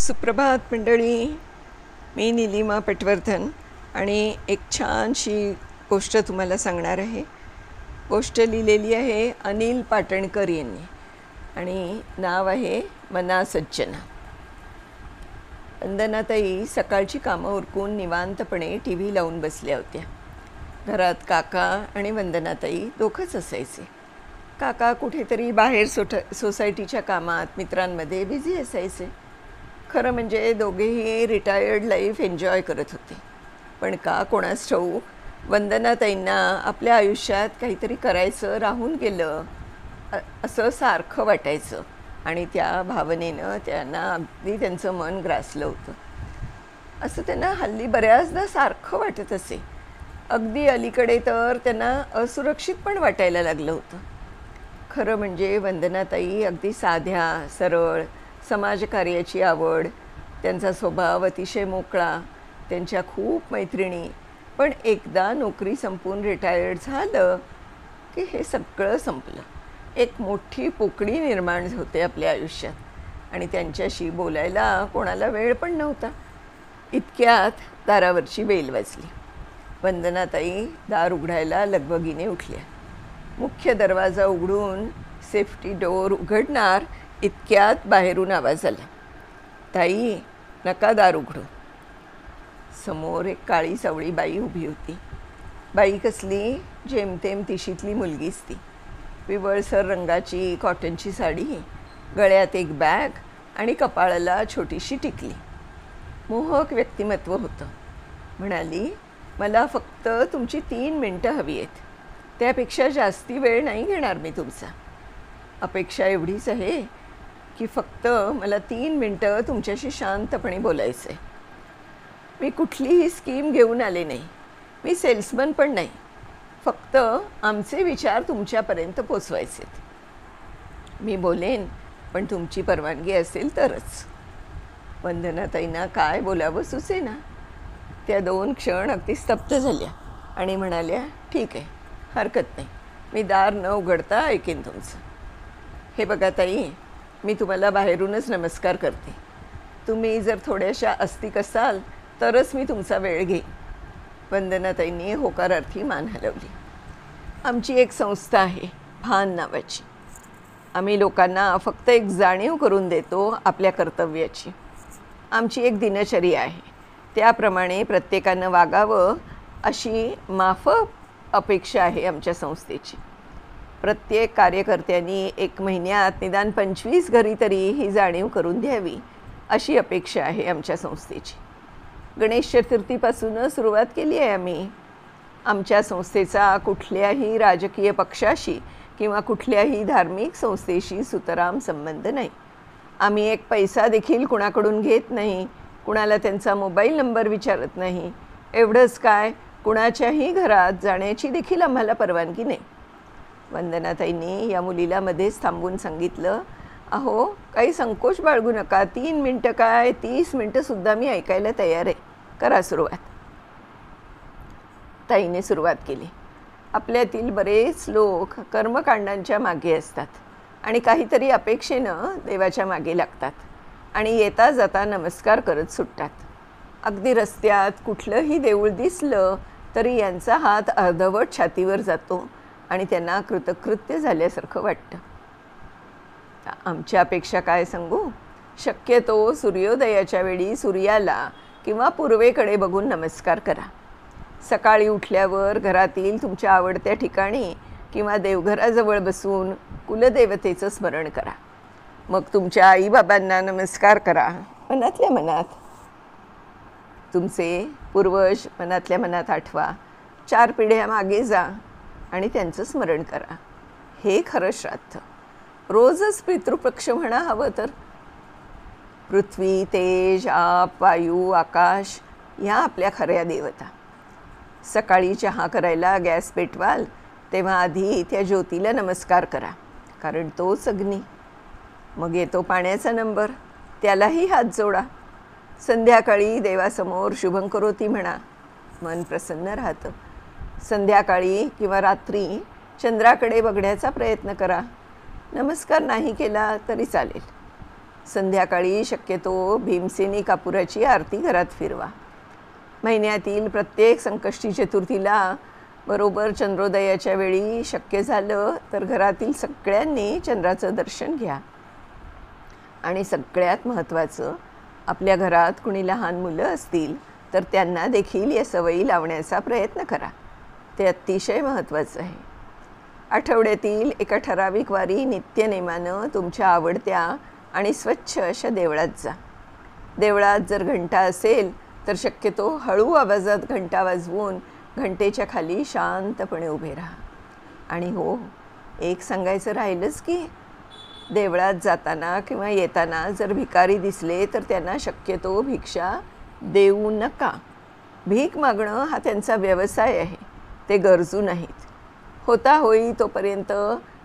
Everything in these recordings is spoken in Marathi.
सुप्रभात मंडळी. मी नीलिमा पटवर्धन आणि एक छानशी गोष्ट तुम्हाला सांगणार आहे. गोष्ट लिहिलेली आहे अनिल पाटणकर यांनी आणि नाव आहे मना सज्जना. वंदनाताई सकाळची कामं उरकून निवांतपणे टी व्ही लावून बसल्या होत्या. घरात काका आणि वंदनाताई दोघंच असायचे. काका कुठेतरी बाहेर सोसायटीच्या कामात मित्रांमध्ये बिझी असायचे. खरं म्हणजे दोघेही रिटायर्ड लाईफ एन्जॉय करत होते. पण का कोणास ठाऊक वंदनाताईंना आपल्या आयुष्यात काहीतरी करायचं राहून गेलं असं सारखं वाटायचं आणि त्या भावनेनं त्यांना अगदी त्यांचं मन ग्रासलं होतं. असं त्यांना हल्ली बऱ्याचदा सारखं वाटत असे. अगदी अलीकडे तर त्यांना असुरक्षित पण वाटायला लागलं होतं. खरं म्हणजे वंदनाताई अगदी साध्या सरळ, समाजकार्याची आवड, त्यांचा स्वभाव अतिशय मोकळा, त्यांच्या खूप मैत्रिणी. पण एकदा नोकरी संपून रिटायर्ड झालं की हे सगळं संपलं. एक मोठी पोकळी निर्माण होते आपल्या आयुष्यात आणि त्यांच्याशी बोलायला कोणाला वेळ पण नव्हता. इतक्यात दारावरची बेल वाजली. वंदनाताई दार उघडायला लगबगीने उठल्या. मुख्य दरवाजा उघडून सेफ्टी डोअर उघडणार इतक्यात बाहेरून आवाज आला, ताई नका दार उघडू. समोर एक काळी सावळी बाई उभी होती. बाई कसली, जेमतेम तिशीतली मुलगीच ती. पिवळसर रंगाची कॉटनची साडी, गळ्यात एक बॅग आणि कपाळाला छोटीशी टिकली. मोहक व्यक्तिमत्व होतं. म्हणाली, मला फक्त तुमची 3 मिनटं हवी आहेत. त्यापेक्षा जास्ती वेळ नाही घेणार मी तुमचा. अपेक्षा एवढीच आहे की फक्त मला 3 मिनटं तुमच्याशी शांतपणे बोलायचं आहे. मी कुठलीही स्कीम घेऊन आले नाही. मी सेल्समन पण नाही. फक्त आमचे विचार तुमच्यापर्यंत पोचवायचेत. मी बोलेन, पण तुमची परवानगी असेल तरच. वंदनाताईंना काय बोलावं सुचेना. त्या 2 क्षण अगदी स्तब्ध झाल्या आणि म्हणाल्या, ठीक आहे, हरकत नाही. मी दार न उघडता ऐकेन तुमचं. हे बघा ताई, मी तुम्हाला बाहेरूनच नमस्कार करते. तुम्ही जर थोड्याशा अस्तिक असाल तरच मी तुमचा वेळ घेईन. वंदनाताईंनी होकारार्थी मान हलवली. आमची एक संस्था आहे भान नावाची. आम्ही लोकांना फक्त एक जाणीव करून देतो आपल्या कर्तव्याची. आमची एक दिनचर्या आहे. त्याप्रमाणे प्रत्येकानं वागावं अशी माफक अपेक्षा आहे आमच्या संस्थेची. प्रत्येक कार्यकर्त्यांनी 1 महिन्यात निदान 25 घरी तरी ही जाणीव करून द्यावी अशी अपेक्षा आहे आमच्या संस्थेची. गणेश चतुर्थीपासूनच सुरुवात केली आहे आम्ही. आमच्या संस्थेचा कुठल्याही राजकीय पक्षाशी किंवा कुठल्याही धार्मिक संस्थेशी सुतराम संबंध नाही. आम्ही एक पैसा देखील कुणाकडून घेत नाही. कुणाला त्यांचा मोबाईल नंबर विचारत नाही. एवढंच काय, कुणाच्याही घरात जाण्याची देखील आम्हाला परवानगी नाही. वंदनाताईंनी या मुलीला मध्येच थांबून सांगितलं, अहो काही संकोच बाळगू नका. 3 मिनटं काय, 30 मिनटंसुद्धा मी ऐकायला तयार आहे. करा सुरुवात. ताईने सुरुवात केली. आपल्यातील बरेच लोक कर्मकांडांच्या मागे असतात आणि काहीतरी अपेक्षेनं देवाच्या मागे लागतात आणि येता जाता नमस्कार करत सुटतात. अगदी रस्त्यात कुठलंही देऊळ दिसलं तरी यांचा हात अर्धवट छातीवर जातो आणि त्यांना कृतकृत्य झाल्यासारखं वाटतं. आमच्या अपेक्षा काय सांगू? शक्यतो सूर्योदयाच्या वेळी सूर्याला किंवा पूर्वेकडे बघून नमस्कार करा. सकाळी उठल्यावर घरातील तुमच्या आवडत्या ठिकाणी किंवा देवघराजवळ बसून कुलदेवतेचं स्मरण करा. मग तुमच्या आईबाबांना नमस्कार करा मनातल्या मनात. तुमचे पूर्वज मनातल्या मनात आठवा. 4 पिढ्या मागे जा आणि त्यांचं स्मरण करा. हे खरं श्राद्ध. रोजच पितृपक्ष म्हणा हवं तर. पृथ्वी, तेज, आप, वायू, आकाश ह्या आपल्या खऱ्या देवता. सकाळी चहा करायला गॅस पेटवाल तेव्हा आधी त्या ज्योतीला नमस्कार करा, कारण तोच अग्नी. मग येतो पाण्याचा नंबर, त्यालाही हात जोडा. संध्याकाळी देवासमोर शुभंकरोती म्हणा, मन प्रसन्न राहतं. संध्याकाळी किंवा रात्री चंद्राकडे बघण्याचा प्रयत्न करा. नमस्कार नाही केला तरी चालेल. संध्याकाळी शक्यतो भीमसेनी कापुराची आरती घरात फिरवा. महिन्यातील प्रत्येक संकष्टी चतुर्थीला बरोबर चंद्रोदयाच्या वेळी शक्य झालं तर घरातील सगळ्यांनी चंद्राचं दर्शन घ्या. आणि सगळ्यात महत्त्वाचं, आपल्या घरात कुणी लहान मुलं असतील तर त्यांना देखील या सवयी लावण्याचा प्रयत्न करा. ते अतिशय महत्त्वाचं आहे. आठवड्यातील एका ठराविक वारी नित्यनेमानं तुमच्या आवडत्या आणि स्वच्छ अशा देवळात जा. देवळात जर घंटा असेल तर शक्यतो हळू आवाजात घंटा वाजवून घंटेच्या खाली शांतपणे उभे राहा. आणि हो, एक सांगायचं राहिलंच की देवळात जाताना किंवा येताना जर भिकारी दिसले तर त्यांना शक्यतो भिक्षा देऊ नका. भीक मागणं हा त्यांचा व्यवसाय आहे, ते गरजू नाहीत. होता होई तोपर्यंत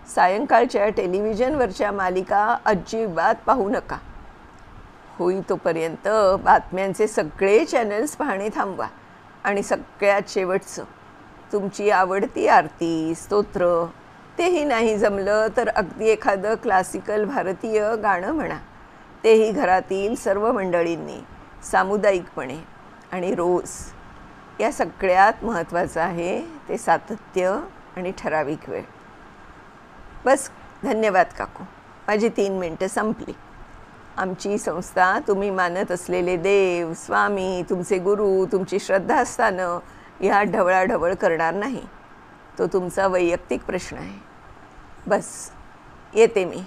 सायंकाळच्या टेलिव्हिजनवरच्या मालिका अजिबात पाहू नका. होई तोपर्यंत बातम्यांचे सगळे चॅनल्स पाहणे थांबवा. आणि सगळ्यात शेवटचं, तुमची आवडती आरती, स्तोत्र, तेही नाही जमलं तर अगदी एखादं क्लासिकल भारतीय गाणं म्हणा. तेही घरातील सर्व मंडळींनी सामुदायिकपणे आणि रोज. या सगळ्यात महत्त्वाचं आहे ते सातत्य आणि ठराविक वेळ. बस, धन्यवाद काकू. माझी 3 मिनटं संपली. आमची संस्था तुम्ही मानत असलेले देव, स्वामी, तुमचे गुरु, तुमची श्रद्धास्थानं ह्या ढवळाढवळ करणार नाही. तो तुमचा वैयक्तिक प्रश्न आहे. बस, येते मी.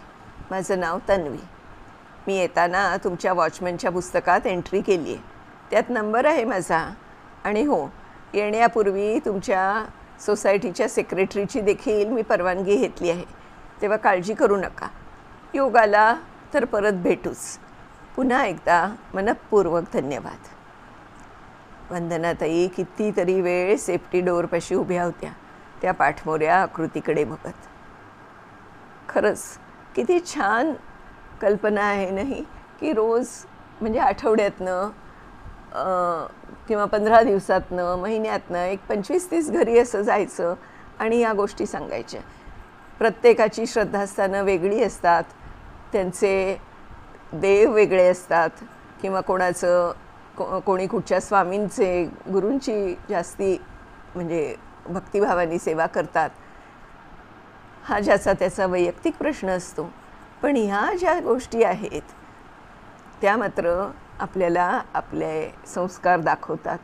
माझं नाव तन्वी. मी येताना तुमच्या वॉचमॅनच्या पुस्तकात एंट्री केली आहे. त्यात नंबर आहे माझा. आणि हो, येण्यापूर्वी तुमच्या सोसायटीच्या सेक्रेटरीची देखील मी परवानगी घेतली आहे. तेव्हा काळजी करू नका. योग आला तर परत भेटूच. पुन्हा एकदा मनःपूर्वक धन्यवाद. वंदनाताई कितीतरी वेळ सेफ्टी डोअरपाशी उभ्या होत्या, त्या पाठमोऱ्या आकृतीकडे बघत. खरंच किती छान कल्पना आहे नाही की रोज, म्हणजे आठवड्यातनं किंवा 15 दिवसातनं, महिन्यातनं एक 25-30 घरी असं जायचं आणि या गोष्टी सांगायच्या. प्रत्येकाची श्रद्धास्थानं वेगळी असतात, त्यांचे देव वेगळे असतात, किंवा कोणी कुठच्या स्वामींचे, गुरूंची जास्ती म्हणजे भक्तिभावानी सेवा करतात. हा ज्याचा त्याचा वैयक्तिक प्रश्न असतो. पण ह्या ज्या गोष्टी आहेत त्या मात्र आपल्याला आपले संस्कार दाखवतात.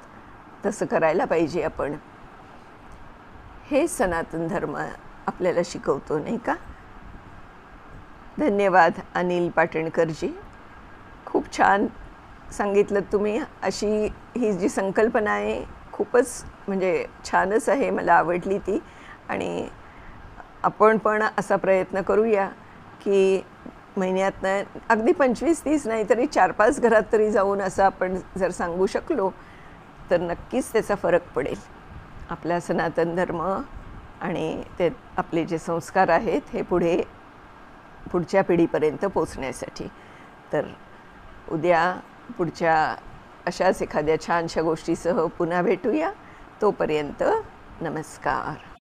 तसं करायला पाहिजे आपण. हे सनातन धर्म आपल्याला शिकवतो, नाही का? धन्यवाद अनिल पाटणकरजी. खूप छान सांगितलं तुम्ही. अशी ही जी संकल्पना आहे खूपच म्हणजे छानच आहे, मला आवडली ती. आणि आपण पण असा प्रयत्न करूया की महिन्यातनं अगदी 25-30 नाही तरी 4-5 घरात तरी जाऊन असं आपण जर सांगू शकलो तर नक्कीच त्याचा फरक पडेल. आपला सनातन धर्म आणि ते आपले जे संस्कार आहेत हे पुढच्या पिढीपर्यंत पोचण्यासाठी. तर उद्या पुढच्या अशाच एखाद्या छानशा गोष्टीसह पुन्हा भेटूया. तोपर्यंत नमस्कार.